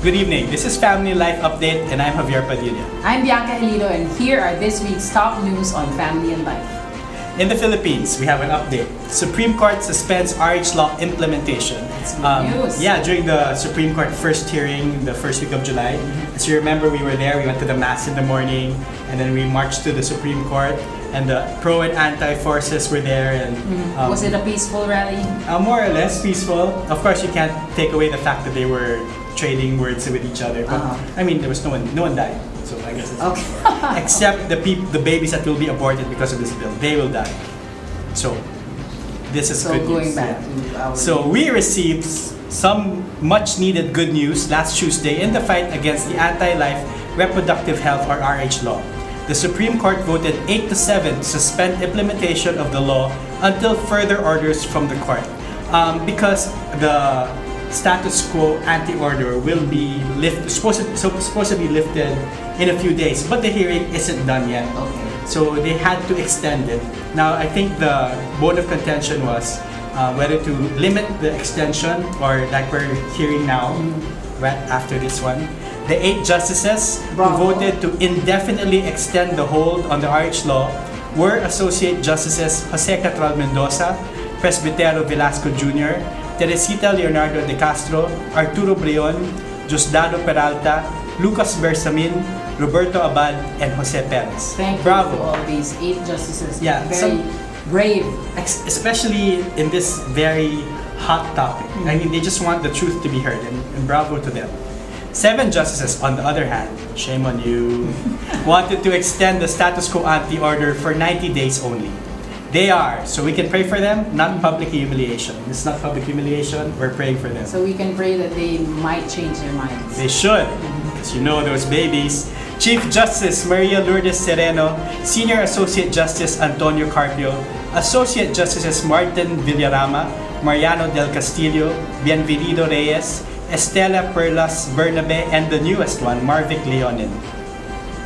Good evening. This is Family Life Update, and I'm Maricel Badilla. I'm Bianca Helido, and here are this week's top news on family and life. In the Philippines, we have an update. Supreme Court suspends RH Law implementation. That's good news. Yeah, during the Supreme Court first hearing, the first week of July. As you remember, we were there. We went to the Mass in the morning, and then we marched to the Supreme Court. And the pro and anti forces were there. And was it a peaceful rally? More or less peaceful. Of course, you can't take away the fact that they were trading words with each other. But I mean, there was no one died. So I guess it's okay. Except the babies that will be aborted because of this bill, they will die. So this is good going news. back to our So we received some much needed good news last Tuesday in the fight against the anti-life reproductive health or RH law. The Supreme Court voted 8-7 to suspend implementation of the law until further orders from the court. Because the status quo anti-order will be supposed to be lifted in a few days, but the hearing isn't done yet. Okay. So they had to extend it. Now I think the bone of contention was whether to limit the extension or like we're hearing now, right after this one. The 8 justices who voted to indefinitely extend the hold on the RH law were Associate Justices Jose Catral Mendoza, Presbitero Velasco Jr., Teresita Leonardo de Castro, Arturo Brion, Diosdado Peralta, Lucas Bersamin, Roberto Abad, and Jose Perez. Thank you Bravo. to all these 8 justices. Yeah, Very brave. Especially in this very hot topic. I mean, they just want the truth to be heard, and bravo to them. 7 justices, on the other hand, shame on you, wanted to extend the status quo anti-order for 90 days only. They are, so we can pray for them, not public humiliation. It's not public humiliation, we're praying for them. So we can pray that they might change their minds. They should, because you know those babies. Chief Justice Maria Lourdes Sereno, Senior Associate Justice Antonio Carpio, Associate Justices Martin Villarama, Mariano del Castillo, Bienvenido Reyes, Estela Perlas Bernabe, and the newest one, Marvic Leonin.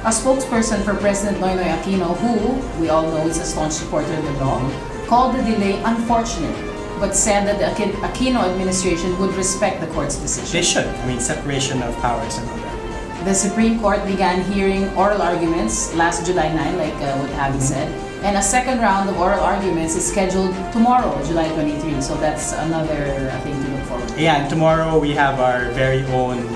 A spokesperson for President Noynoy Aquino, who we all know is a staunch supporter of the law, called the delay unfortunate, but said that the Aquino administration would respect the court's decision. They should. I mean, separation of powers and all that. The Supreme Court began hearing oral arguments last July 9, like what Abby said, and a second round of oral arguments is scheduled tomorrow, July 23. So that's another thing to look forward to. Yeah, and tomorrow we have our very own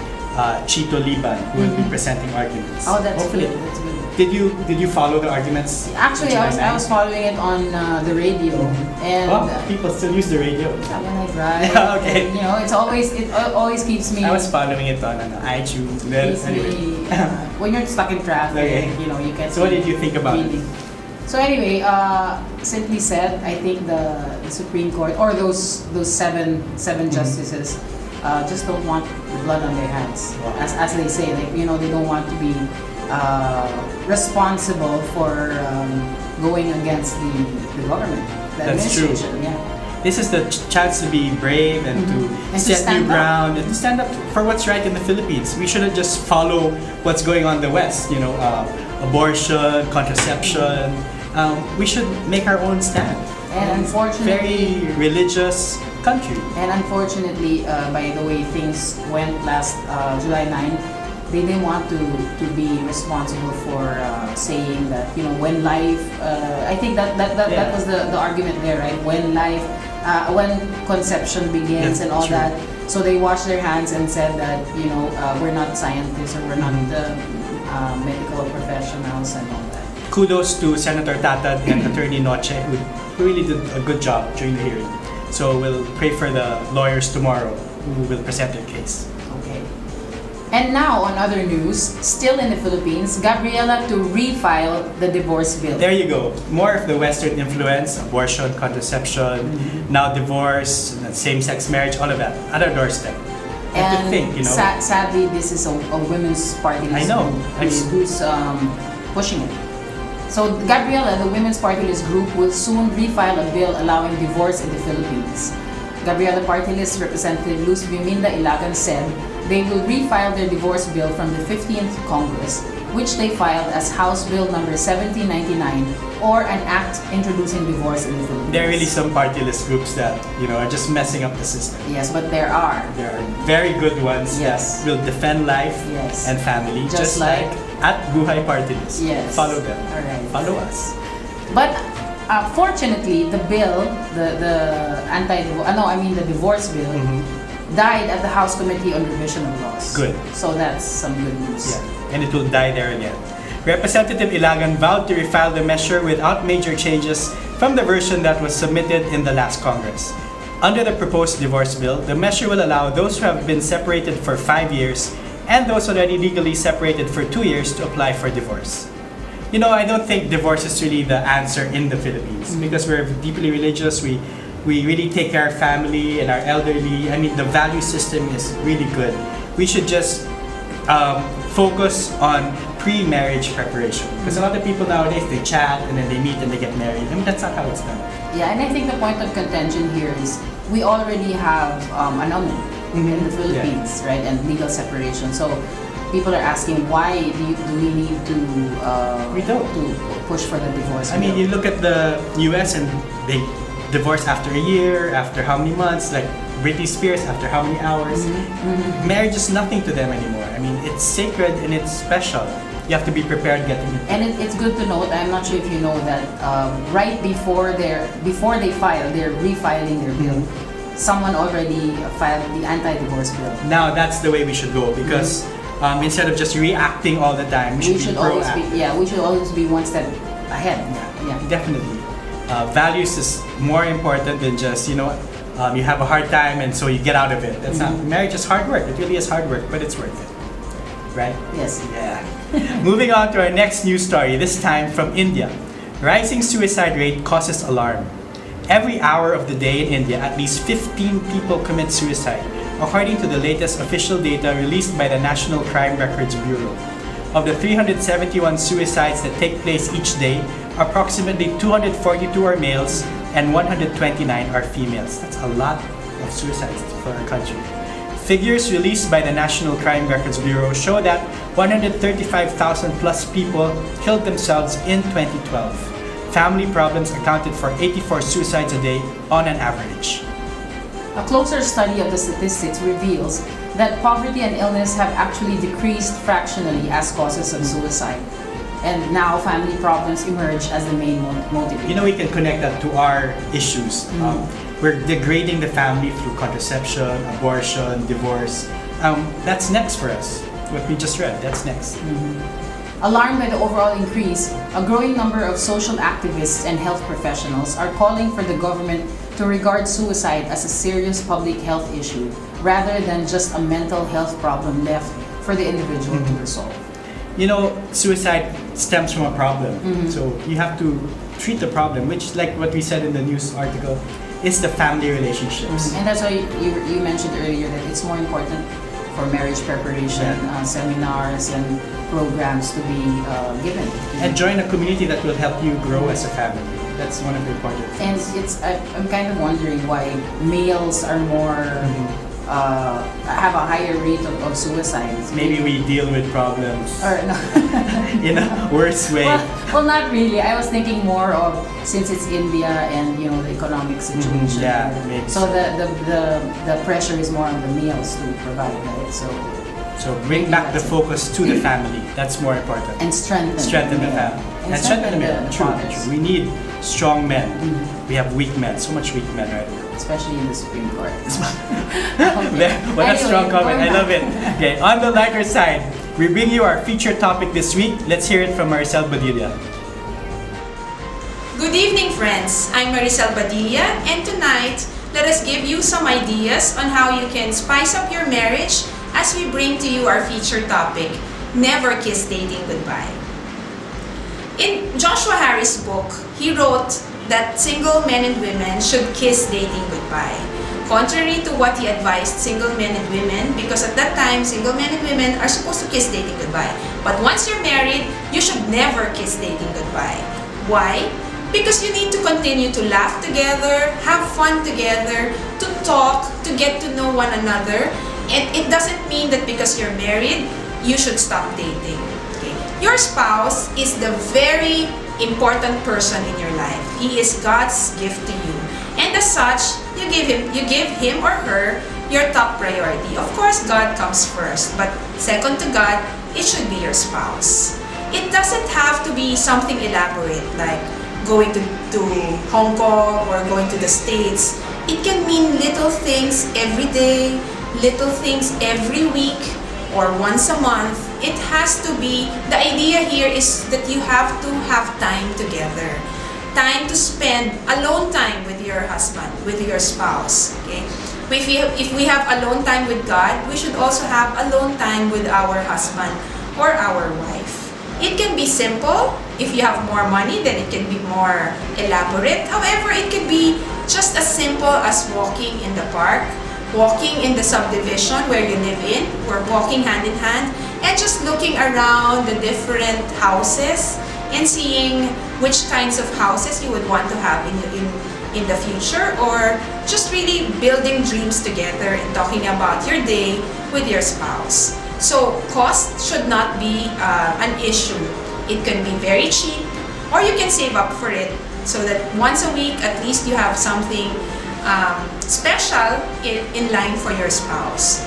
Chito Liban who will be presenting arguments. Oh, that's Hopefully. good. That's good. Did you follow the arguments? Actually, I was following it on the radio, and people still use the radio. when I drive, Okay. and, it always keeps me. I was following it on iTunes. keeps Anyway. me when you're stuck in traffic, Okay. you can't. So what did you think about it? So anyway, simply said, I think the Supreme Court or those seven justices just don't want blood on their hands, as they say. Like they don't want to be responsible for going against the government, the That's true. administration. Yeah. This is the chance to be brave and to set new ground and to stand up for what's right in the Philippines. We shouldn't just follow what's going on in the West. Abortion, contraception. We should make our own stand. And unfortunately, very religious country. And unfortunately, by the way things went last July 9, they didn't want to be responsible for saying that when life. I think that was the argument there, right? When when conception begins and all that. So they washed their hands and said that we're not scientists or we're not medical professionals and all that. Kudos to Senator Tatad and Attorney Noche who really did a good job during the hearing. So we'll pray for the lawyers tomorrow who will present their case. Okay. And now on other news, still in the Philippines, Gabriela to refile the divorce bill. There you go. More of the Western influence, abortion, contraception, now divorce, same-sex marriage, all of that at our doorstep. And to think, sadly, this is a women's party list. I know. Who's pushing it. So Gabriela, the Women's Party List group, will soon refile a bill allowing divorce in the Philippines. Gabriela Party List Representative Luz Biminda Ilagan said they will refile their divorce bill from the 15th Congress which they filed as House Bill number 1799, or an act introducing divorce in the Philippines. There are really some partyless groups that, are just messing up the system. Yes, but there are. There are very good ones Yes. that will defend life Yes. and family, Just just like at Buhay Partylist. Yes. Follow them. All right. Follow us. But fortunately, the bill, the divorce bill, died at the House Committee on Revision of Laws. Good. So that's some good news. Yeah, and it will die there again. Representative Ilagan vowed to refile the measure without major changes from the version that was submitted in the last Congress. Under the proposed divorce bill, the measure will allow those who have been separated for 5 years and those already legally separated for 2 years to apply for divorce. I don't think divorce is really the answer in the Philippines because we're deeply religious. We really take care of family and our elderly. I mean, the value system is really good. We should just focus on pre-marriage preparation. Because a lot of people nowadays, they chat and then they meet and they get married. I mean, that's not how it's done. Yeah, and I think the point of contention here is we already have annulment in the Philippines, right? And legal separation. So people are asking, why do we need to to push for the divorce? I mean, you look at the US and they divorce after a year, after how many months, like Britney Spears after how many hours. Marriage is nothing to them anymore. I mean, it's sacred and it's special. You have to be prepared getting it. And it's good to note, I'm not sure if you know that right before they file, they're refiling their bill, someone already filed the anti-divorce bill. Now that's the way we should go because instead of just reacting all the time, we should be proactive. We should always be one step ahead. Yeah. Definitely. Values is more important than just, you have a hard time and so you get out of it. That's not, marriage is hard work. It really is hard work, but it's worth it. Right? Yes. Yeah. Moving on to our next news story, this time from India. Rising suicide rate causes alarm. Every hour of the day in India, at least 15 people commit suicide, according to the latest official data released by the National Crime Records Bureau. Of the 371 suicides that take place each day, approximately 242 are males and 129 are females. That's a lot of suicides for our country. Figures released by the National Crime Records Bureau show that 135,000 plus people killed themselves in 2012. Family problems accounted for 84 suicides a day on an average. A closer study of the statistics reveals that poverty and illness have actually decreased fractionally as causes of suicide. And now family problems emerge as the main motivator. We can connect that to our issues. We're degrading the family through contraception, abortion, divorce. That's next for us. What we just read, that's next. Alarmed by the overall increase, a growing number of social activists and health professionals are calling for the government to regard suicide as a serious public health issue rather than just a mental health problem left for the individual to resolve. Suicide stems from a problem. So you have to treat the problem, which, like what we said in the news article, is the family relationships. And that's why you mentioned earlier that it's more important for marriage preparation, seminars and programs to be given. And join a community that will help you grow as a family. That's one of the important things. And I'm kind of wondering why males are more have a higher rate of suicides. Maybe we deal with problems or no. in a worse way. Well, not really. I was thinking more of, since it's India and the economic situation. So the pressure is more on the males to provide, right? So bring back the focus to the family. That's more important. And strengthen the family. And strengthen the men. True. We need strong men. We have weak men. So much weak men right now. Especially in the Supreme Court. What a strong comment. I love it. Okay, on the lighter side, we bring you our featured topic this week. Let's hear it from Maricel Badilla. Good evening, friends. I'm Maricel Badilla, and tonight, let us give you some ideas on how you can spice up your marriage as we bring to you our featured topic, Never Kiss Dating Goodbye. In Joshua Harris' book, he wrote that single men and women should kiss dating goodbye. Contrary to what he advised single men and women, because at that time, single men and women are supposed to kiss dating goodbye. But once you're married, you should never kiss dating goodbye. Why? Because you need to continue to laugh together, have fun together, to talk, to get to know one another. And it doesn't mean that because you're married, you should stop dating. Okay? Your spouse is the very important person in your life. He is God's gift to you. And as such, you give him or her your top priority. Of course, God comes first, but second to God, it should be your spouse. It doesn't have to be something elaborate like going to Hong Kong or going to the States. It can mean little things every day, little things every week, or once a month. It has to be, the idea here is that you have to have time together. Time to spend alone time with your husband, with your spouse. Okay? If we have alone time with God, we should also have alone time with our husband or our wife. It can be simple. If you have more money, then it can be more elaborate. However, it can be just as simple as walking in the park, walking in the subdivision where you live in, or walking hand in hand, and just looking around the different houses and seeing which kinds of houses you would want to have in the future, or just really building dreams together and talking about your day with your spouse. So cost should not be an issue. It can be very cheap, or you can save up for it so that once a week at least you have something special in line for your spouse.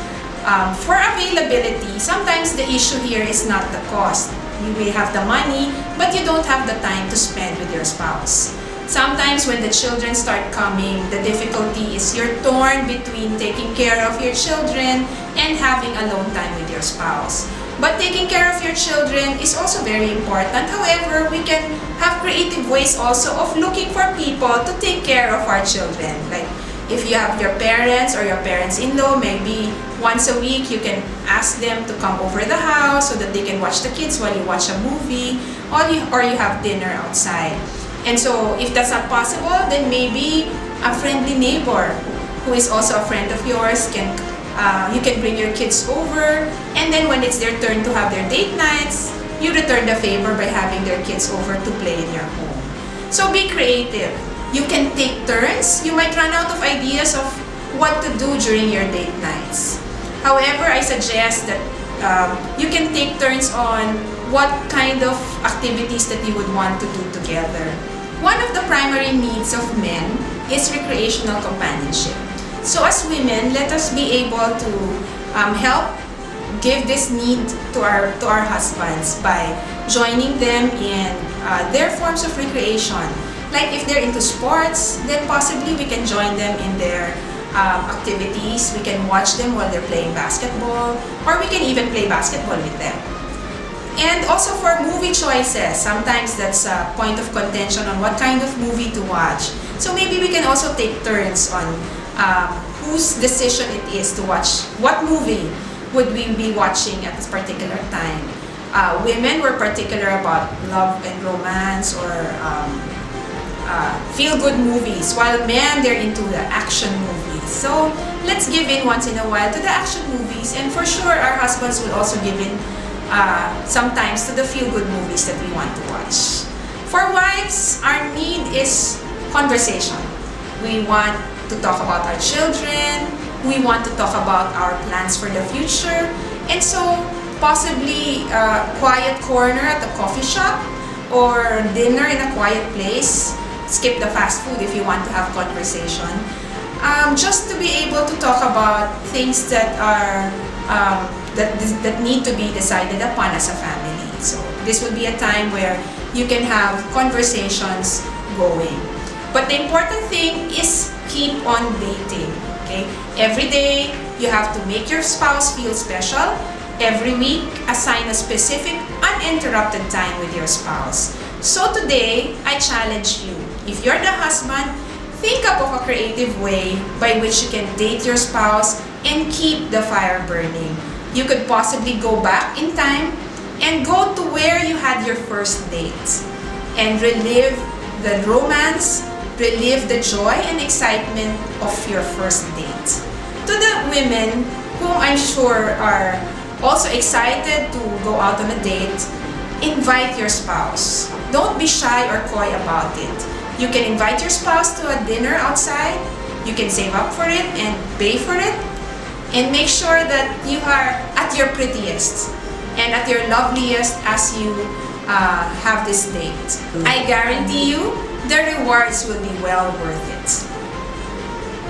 For availability, sometimes the issue here is not the cost. You may have the money, but you don't have the time to spend with your spouse. Sometimes when the children start coming, the difficulty is you're torn between taking care of your children and having alone time with your spouse. But taking care of your children is also very important. However, we can have creative ways also of looking for people to take care of our children. Like if you have your parents or your parents-in-law, maybe once a week you can ask them to come over the house so that they can watch the kids while you watch a movie, or you have dinner outside. And so if that's not possible, then maybe a friendly neighbor who is also a friend of yours you can bring your kids over, and then when it's their turn to have their date nights, you return the favor by having their kids over to play in your home. So be creative. You can take turns. You might run out of ideas of what to do during your date nights. However, I suggest that you can take turns on what kind of activities that you would want to do together. One of the primary needs of men is recreational companionship. So as women, let us be able to help give this need to our husbands by joining them in their forms of recreation. Like if they're into sports, then possibly we can join them in their activities. We can watch them while they're playing basketball, or we can even play basketball with them. And also for movie choices, sometimes that's a point of contention on what kind of movie to watch. So maybe we can also take turns on whose decision it is to watch, what movie would we be watching at this particular time. Women were particular about love and romance or feel-good movies, while men, they're into the action movies. So let's give in once in a while to the action movies, and for sure our husbands will also give in sometimes to the feel-good movies that we want to watch. For wives, our need is conversation. We want to talk about our children, we want to talk about our plans for the future, and so possibly a quiet corner at the coffee shop or dinner in a quiet place. Skip the fast food if you want to have conversation. Just to be able to talk about things that are that need to be decided upon as a family. So this will be a time where you can have conversations going. But the important thing is keep on dating. Okay? Every day you have to make your spouse feel special. Every week, assign a specific uninterrupted time with your spouse. So today, I challenge you. If you're the husband, think up of a creative way by which you can date your spouse and keep the fire burning. You could possibly go back in time and go to where you had your first date and relive the romance, relive the joy and excitement of your first date. To the women whom I'm sure are also excited to go out on a date, invite your spouse. Don't be shy or coy about it. You can invite your spouse to a dinner outside. You can save up for it and pay for it. And make sure that you are at your prettiest. and at your loveliest as you have this date. I guarantee you, the rewards will be well worth it.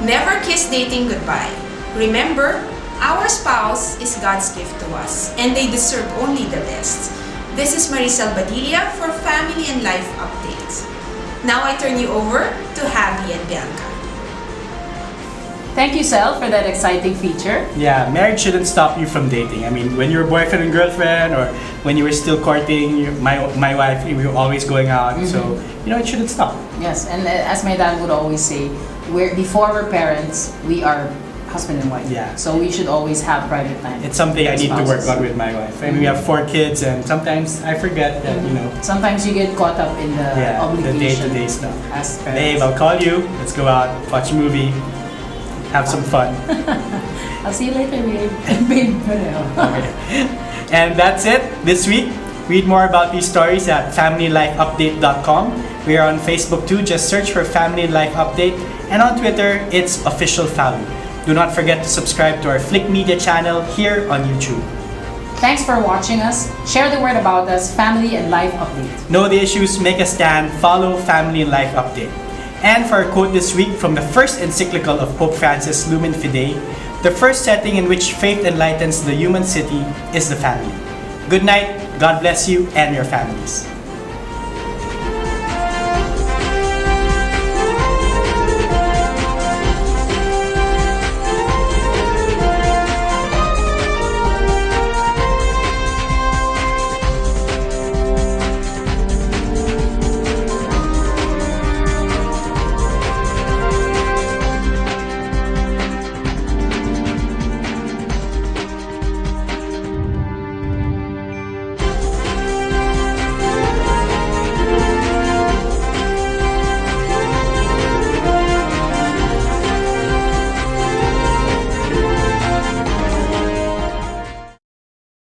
Never kiss dating goodbye. Remember, our spouse is God's gift to us, and they deserve only the best. This is Maricel Badilla for Family and Life Updates. Now I turn you over to Javi and Bianca. Thank you, Sel, for that exciting feature. Yeah, marriage shouldn't stop you from dating. I mean, when you're boyfriend and girlfriend, or when you were still courting my wife, we were always going out. So, it shouldn't stop. Yes, and as my dad would always say, before we're parents, we are husband and wife. Yeah. So we should always have private time. It's something I need to work on with my wife. I mean, we have 4 kids, and sometimes I forget that, Sometimes you get caught up in the obligation. The day-to-day stuff. As parents. Babe, I'll call you. Let's go out, watch a movie, have some fun. I'll see you later, babe. Okay. And that's it this week. Read more about these stories at familylifeupdate.com. We are on Facebook too. Just search for Family Life Update. And on Twitter, it's official FLiQ. Do not forget to subscribe to our FLiQ Media channel here on YouTube. Thanks for watching us. Share the word about us, Family and Life Update. Know the issues, make a stand, follow Family and Life Update. And for our quote this week from the first encyclical of Pope Francis, Lumen Fidei, the first setting in which faith enlightens the human city is the family. Good night, God bless you and your families.